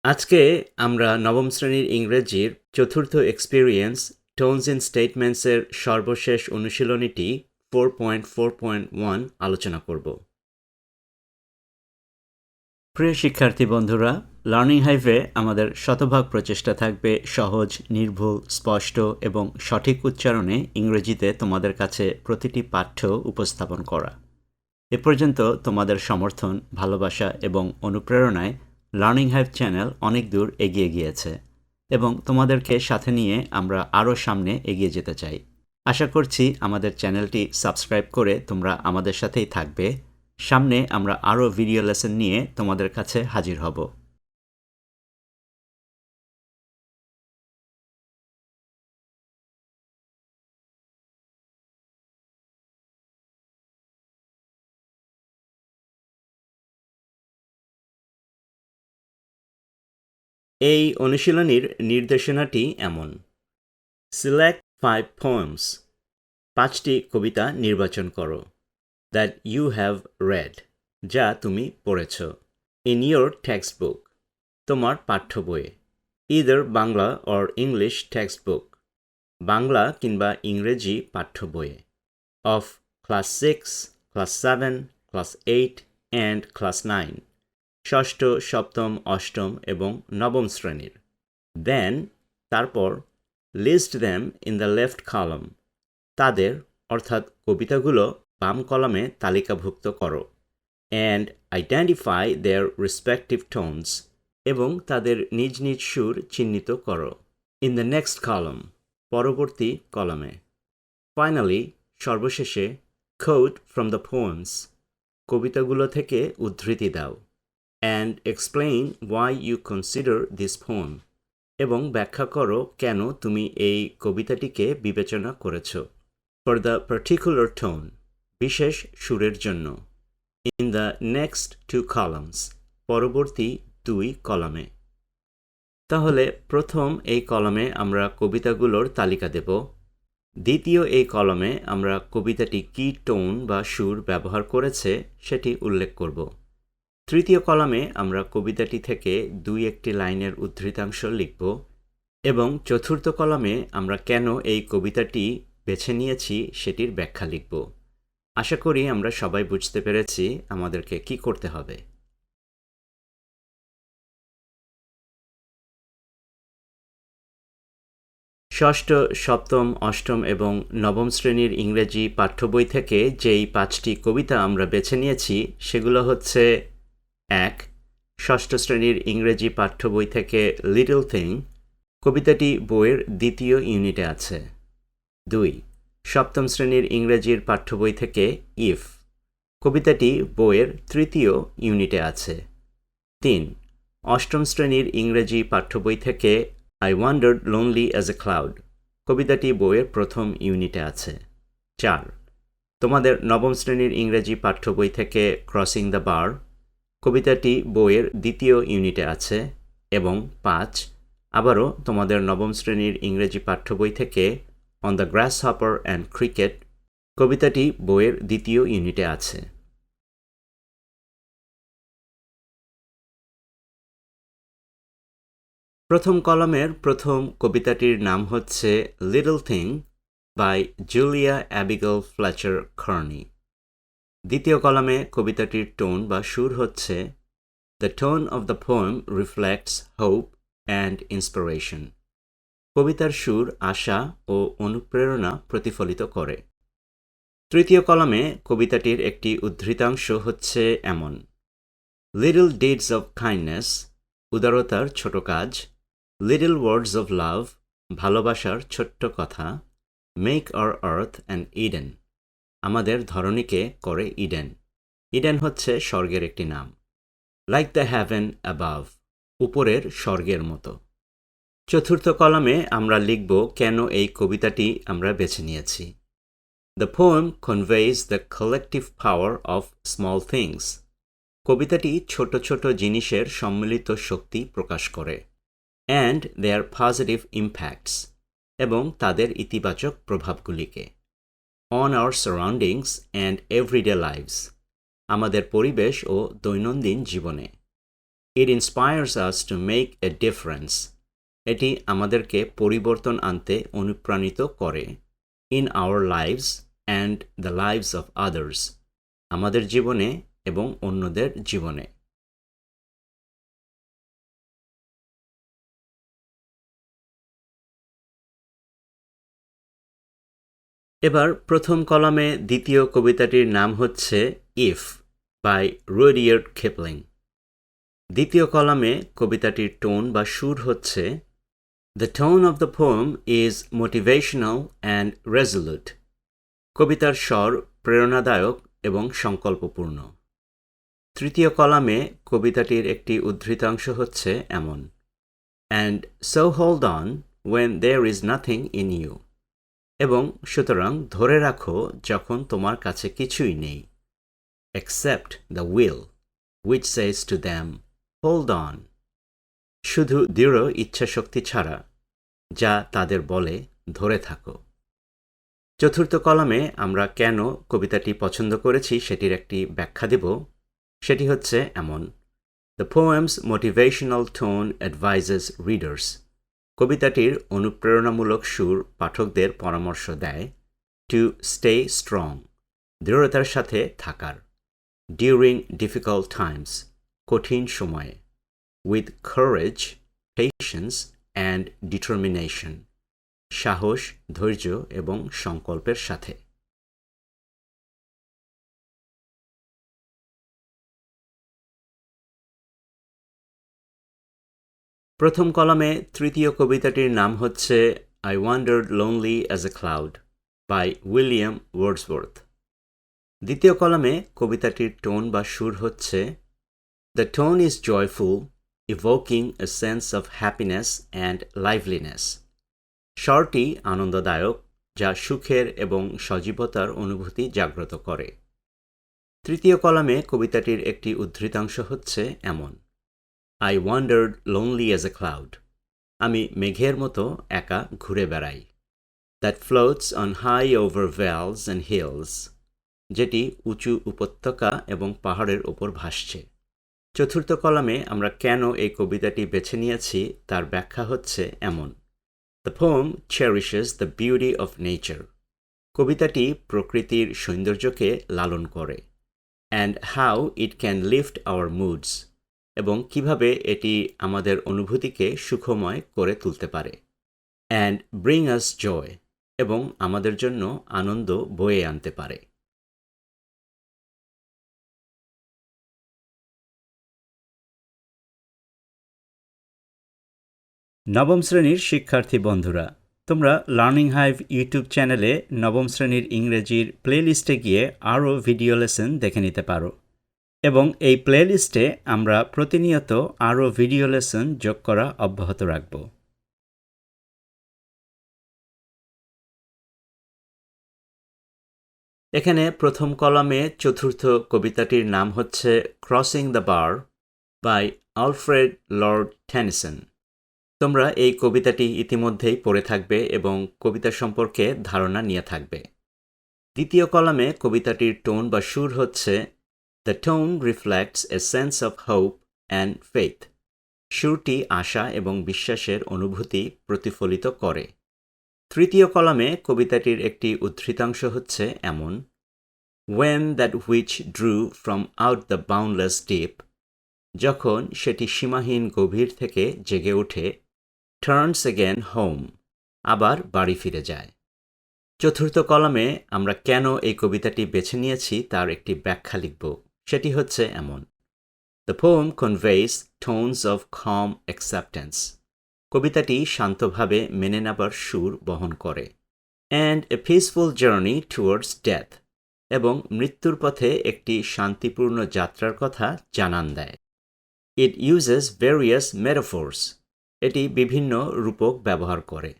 আজকে আমরা নবম শ্রেণীর ইংরেজির চতুর্থ এক্সপেরিয়েন্স টোনস ইন স্টেটমেন্টসের সর্বশেষ অনুশীলনীটি 4.4.1 আলোচনা করব। প্রিয় শিক্ষার্থী বন্ধুরা, লার্নিং হাইভে আমাদের শতভাগ প্রচেষ্টা থাকবে সহজ, নির্ভুল, স্পষ্ট এবং সঠিক উচ্চারণে ইংরেজিতে তোমাদের কাছে প্রতিটি পাঠ্য উপস্থাপন করা। এ পর্যন্ত তোমাদের সমর্থন, ভালোবাসা এবং অনুপ্রেরণায় লার্নিং হাইভ চ্যানেল অনেক দূর এগিয়ে গিয়েছে এবং তোমাদেরকে সাথে নিয়ে আমরা আরও সামনে এগিয়ে যেতে চাই। আশা করছি আমাদের চ্যানেলটি সাবস্ক্রাইব করে তোমরা আমাদের সাথেই থাকবে। সামনে আমরা আরও ভিডিও লেসন নিয়ে তোমাদের কাছে হাজির হব। এই অনুশীলনীর নির্দেশনাটি এমন: সিলেক্ট 5 poems, 5টি কবিতা নির্বাচন করো, that you have read, যা তুমি পড়েছ, in your textbook, তোমার পাঠ্য বইয়ে, either Bangla or English textbook, Bangla কিংবা ইংরেজি পাঠ্য বইয়ে, of class 6, class 7, class 8 and class 9, ষষ্ঠ, সপ্তম, অষ্টম এবং নবম শ্রেণীর। Then, তারপর, list them in the left column, তাদের অর্থাৎ কবিতাগুলো বাম কলামে তালিকাভুক্ত করো, and identify their respective tones, এবং তাদের নিজ নিজ সুর চিহ্নিত করো, in the next column, পরবর্তী কলামে। Finally, সর্বশেষে, quote from the poems, কবিতাগুলো থেকে উদ্ধৃতি দাও, and explain why you consider this poem, এবং ব্যাখ্যা করো কেন তুমি এই কবিতাটিকে বিবেচনা করেছ, for the particular tone, বিশেষ সুরের জন্য, in the next 2 columns, পরবর্তী 2 কলামে। তাহলে প্রথম এই কলামে আমরা কবিতাগুলোর তালিকা দেব, দ্বিতীয় এই কলামে আমরা কবিতাটি কী টোন বা সুর ব্যবহার করেছে সেটি উল্লেখ করব, তৃতীয় কলামে আমরা কবিতাটি থেকে 2-1টি লাইনের উদ্ধৃতাংশ লিখব এবং চতুর্থ কলামে আমরা কেন এই কবিতাটি বেছে নিয়েছি সেটির ব্যাখ্যা লিখব। আশা করি আমরা সবাই বুঝতে পেরেছি আমাদেরকে কি করতে হবে। ষষ্ঠ, সপ্তম, অষ্টম এবং নবম শ্রেণীর ইংরেজি পাঠ্য বই থেকে যেই 5টি কবিতা আমরা বেছে নিয়েছি সেগুলো হচ্ছে: 1. ষষ্ঠ শ্রেণীর ইংরেজি পাঠ্য বই থেকে লিটল থিং, কবিতাটি বইয়ের 2য় ইউনিটে আছে। 2. সপ্তম শ্রেণীর ইংরেজির পাঠ্য বই থেকে ইফ, কবিতাটি বইয়ের 3য় ইউনিটে আছে। 3. অষ্টম শ্রেণীর ইংরেজি পাঠ্য বই থেকে I wandered lonely as a cloud, কবিতাটি বইয়ের 1ম ইউনিটে আছে। 4. তোমাদের নবম শ্রেণীর ইংরেজি পাঠ্য বই থেকে ক্রসিং দ্য বার, কবিতাটি বইয়ের 2য় ইউনিটে আছে। এবং 5. আবারও তোমাদের নবম শ্রেণীর ইংরেজি পাঠ্য বই থেকে অন দ্য গ্রাসহপার অ্যান্ড ক্রিকেট, কবিতাটি বইয়ের 2য় ইউনিটে আছে। প্রথম কলামের প্রথম কবিতাটির নাম হচ্ছে little thing by Julia Abigail Fletcher Carney. দ্বিতীয় কলামে কবিতাটির টোন বা সুর হচ্ছে the tone of the poem reflects hope and inspiration, কবিতার সুর আশা ও অনুপ্রেরণা প্রতিফলিত করে। তৃতীয় কলামে কবিতাটির একটি উদ্ধৃতাংশ হচ্ছে এমন: লিটল ডিডস অফ কাইন্ডনেস, উদারতার ছোট কাজ, লিটল ওয়ার্ডস অফ লাভ, ভালোবাসার ছোট্ট কথা, make our earth and Eden, আমাদের ধরণীকে করে ইডেন। ইডেন হচ্ছে স্বর্গের একটি নাম। লাইক দ্য হ্যাভেন অ্যাবাভ, উপরের স্বর্গের মতো। চতুর্থ কলামে আমরা লিখব কেন এই কবিতাটি আমরা বেছে নিয়েছি। The poem conveys the collective power of small things, কবিতাটি ছোট ছোট জিনিসের সম্মিলিত শক্তি প্রকাশ করে। অ্যান্ড দেয়ার পজিটিভ ইম্প্যাক্টস, এবং তাদের ইতিবাচক প্রভাবগুলিকে। On our surroundings and everyday lives, আমাদের পরিবেশ ও দৈনন্দিন জীবনে। It inspires us to make a difference. এটি আমাদেরকে পরিবর্তন আনতে অনুপ্রাণিত করে in our lives and the lives of others. আমাদের জীবনে এবং অন্যদের জীবনে। এবার প্রথম কলামে দ্বিতীয় কবিতাটির নাম হচ্ছে ইফ বাই রুডিয়ার্ড কিপলিং। দ্বিতীয় কলামে কবিতাটির টোন বা সুর হচ্ছে The tone of the poem is motivational and resolute. কবিতার স্বর প্রেরণাদায়ক এবং সংকল্পপূর্ণ। তৃতীয় কলামে কবিতাটির একটি উদ্ধৃতাংশ হচ্ছে এমন And so hold on when there is nothing in you. এবং সুতরাং ধরে রাখো যখন তোমার কাছে কিছুই নেই Except the will, which says to them, Hold on. শুধু দৃঢ় ইচ্ছাশক্তি ছাড়া যা তাদের বলে ধরে থাকো। চতুর্থ কলামে আমরা কেন কবিতাটি পছন্দ করেছি সেটির একটি ব্যাখ্যা দেব। সেটি হচ্ছে এমন The poem's motivational tone advises readers. কবিতাটির অনুপ্রেরণামূলক সুর পাঠকদের পরামর্শ দেয় to stay strong, দৃঢ়তার সাথে থাকার during difficult times, কঠিন সময়ে with courage, patience and determination, সাহস, ধৈর্য এবং সংকল্পের সাথে। প্রথম কলামে তৃতীয় কবিতাটির নাম হচ্ছে I Wandered Lonely as a Cloud by William Wordsworth. দ্বিতীয় কলামে কবিতাটির টোন বা সুর হচ্ছে The tone is joyful, evoking a sense of happiness and liveliness. স্বরটি আনন্দদায়ক যা সুখের এবং সজীবতার অনুভূতি জাগ্রত করে। তৃতীয় কলামে কবিতাটির একটি উদ্ধৃতাংশ হচ্ছে এমন I wandered lonely as a cloud. আমি মেঘের মতো একা ঘুরে বেড়াই That floats on high over vales and hills. যেটি উঁচু উপত্যকা এবং পাহাড়ের ওপর ভাসছে। চতুর্থ কলামে আমরা কেন এই কবিতাটি বেছে নিয়েছি তার ব্যাখ্যা হচ্ছে এমন The poem cherishes the beauty of nature. কবিতাটি প্রকৃতির সৌন্দর্যকে লালন করে and how it can lift our moods. এবং কিভাবে এটি আমাদের অনুভূতিকে সুখময় করে তুলতে পারে and bring us joy. এবং আমাদের জন্য আনন্দ বয়ে আনতে পারে। নবম শ্রেণীর শিক্ষার্থী বন্ধুরা, তোমরা লার্নিং হাইভ ইউটিউব চ্যানেলে নবম শ্রেণীর ইংরেজির প্লেলিস্টে গিয়ে আরও ভিডিও লেসন দেখে নিতে পারো এবং এই প্লেলিস্টে আমরা প্রতিনিয়ত আরও ভিডিও লেসন যোগ করা অব্যাহত রাখব। এখানে প্রথম কলামে চতুর্থ কবিতাটির নাম হচ্ছে crossing the bar by Alfred Lord Tennyson. তোমরা এই কবিতাটি ইতিমধ্যেই পড়ে থাকবে এবং কবিতা সম্পর্কে ধারণা নিয়ে থাকবে। দ্বিতীয় কলামে কবিতাটির টোন বা সুর হচ্ছে The tone reflects a sense of hope and faith. সুরটি আশা এবং বিশ্বাসের অনুভূতি প্রতিফলিত করে। তৃতীয় কলামে কবিতাটির একটি উদ্ধৃতাংশ হচ্ছে এমন When that which drew from out the boundless deep, যখন সেটি সীমাহীন গভীর থেকে জেগে ওঠে turns again home, আবার বাড়ি ফিরে যায়। চতুর্থ কলামে আমরা কেন এই কবিতাটি বেছে নিয়েছি তার একটি ব্যাখ্যা লিখব। সেটি হচ্ছে এমন The poem conveys tones of calm acceptance. কবিতাটি শান্তভাবে মেনে নেবার সুর বহন করে and a peaceful journey towards death, এবং মৃত্যুর পথে একটি শান্তিপূর্ণ যাত্রার কথা জানান দেয়। It uses various metaphors. এটি বিভিন্ন রূপক ব্যবহার করে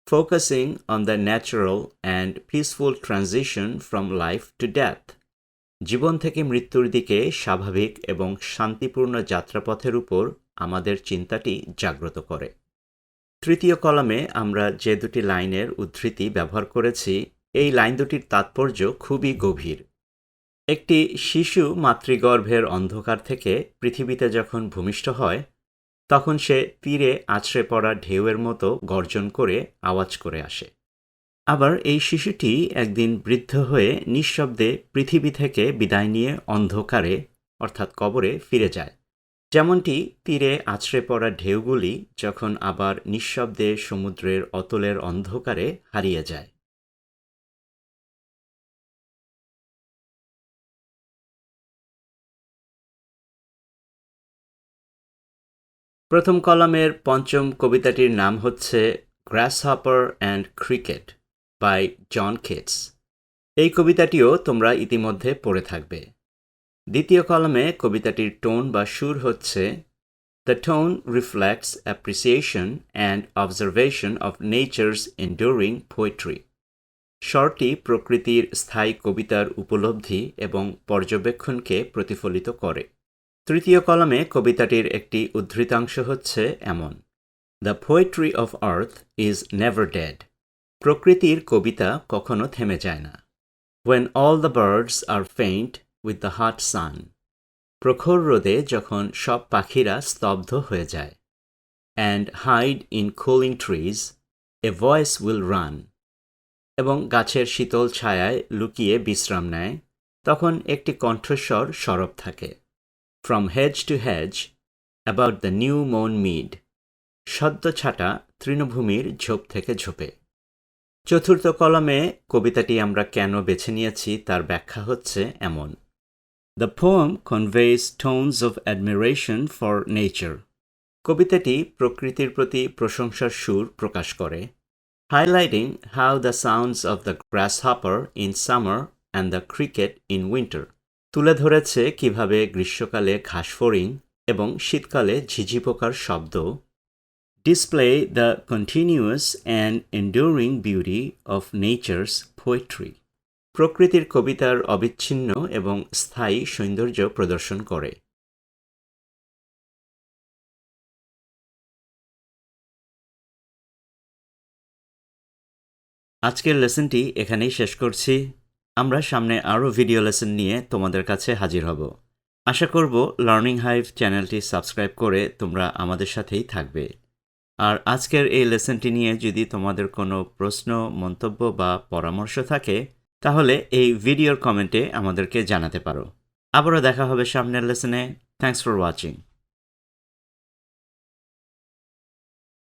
focusing on the natural and peaceful transition from life to death. জীবন থেকে মৃত্যুর দিকে স্বাভাবিক এবং শান্তিপূর্ণ যাত্রাপথের উপর আমাদের চিন্তাটি জাগ্রত করে। তৃতীয় কলামে আমরা যে দুটি লাইনের উদ্ধৃতি ব্যবহার করেছি এই লাইন দুটির তাৎপর্য খুবই গভীর। একটি শিশু মাতৃগর্ভের অন্ধকার থেকে পৃথিবীতে যখন ভূমিষ্ঠ হয় তখন সে তীরে আছড়ে পড়া ঢেউয়ের মতো গর্জন করে আওয়াজ করে আসে। আবার এই শিশুটি একদিন বৃদ্ধ হয়ে নিঃশব্দে পৃথিবী থেকে বিদায় নিয়ে অন্ধকারে অর্থাৎ কবরে ফিরে যায়, যেমনটি তীরে আছড়ে পড়া ঢেউগুলি যখন আবার নিঃশব্দে সমুদ্রের অতলের অন্ধকারে হারিয়ে যায়। প্রথম কলামের পঞ্চম কবিতাটির নাম হচ্ছে grasshopper and cricket by John Keats. এই কবিতাটিও তোমরা ইতিমধ্যে পড়ে থাকবে। দ্বিতীয় কলামে কবিতাটির টোন বা সুর হচ্ছে the tone reflects appreciation and observation of nature's enduring poetry. স্বরটি প্রকৃতির স্থায়ী কবিতার উপলব্ধি এবং পর্যবেক্ষণকে প্রতিফলিত করে। তৃতীয় কলামে কবিতাটির একটি উদ্ধৃতাংশ হচ্ছে এমন: the poetry of earth is never dead. প্রকৃতির কবিতা কখনো থেমে যায় না। When all the birds are faint with the hot sun. প্রখর রোদে যখন সব পাখিরা স্তব্ধ হয়ে যায়। And hide in cooling trees, a voice will run. এবং গাছের শীতল ছায়ায় লুকিয়ে বিশ্রাম নেয়, তখন একটি কণ্ঠস্বর সরব থাকে। From hedge to hedge, about the new mown mead. সদ্য ছাটা তৃণভূমির ঝোপ থেকে ঝোপে। চতুর্থ কলামে কবিতাটি আমরা কেন বেছে নিয়েছি তার ব্যাখ্যা হচ্ছে এমন: the poem conveys tones of admiration for nature. কবিতাটি প্রকৃতির প্রতি প্রশংসার সুর প্রকাশ করে, highlighting how the sounds of the গ্রাসহপার in summer and the cricket in winter. তুলে ধরেছে কিভাবে গ্রীষ্মকালে ঘাসফড়িং এবং শীতকালে ঝিঝি পোকার শব্দ display the continuous and enduring beauty of nature's poetry. প্রকৃতির কবিতার অবিচ্ছিন্ন এবং স্থায়ী সৌন্দর্য প্রদর্শন করে। আজকের লেসনটি এখানেই শেষ করছি। আমরা সামনে আরও ভিডিও লেসন নিয়ে তোমাদের কাছে হাজির হব। আশা করব লার্নিং হাইভ চ্যানেলটি সাবস্ক্রাইব করে তোমরা আমাদের সাথেই থাকবে। আর আজকের এই লেসনটি নিয়ে যদি তোমাদের কোনো প্রশ্ন, মন্তব্য বা পরামর্শ থাকে তাহলে এই ভিডিওর কমেন্টে আমাদেরকে জানাতে পারো। আবারও দেখা হবে সামনের লেসনে। Thanks for watching.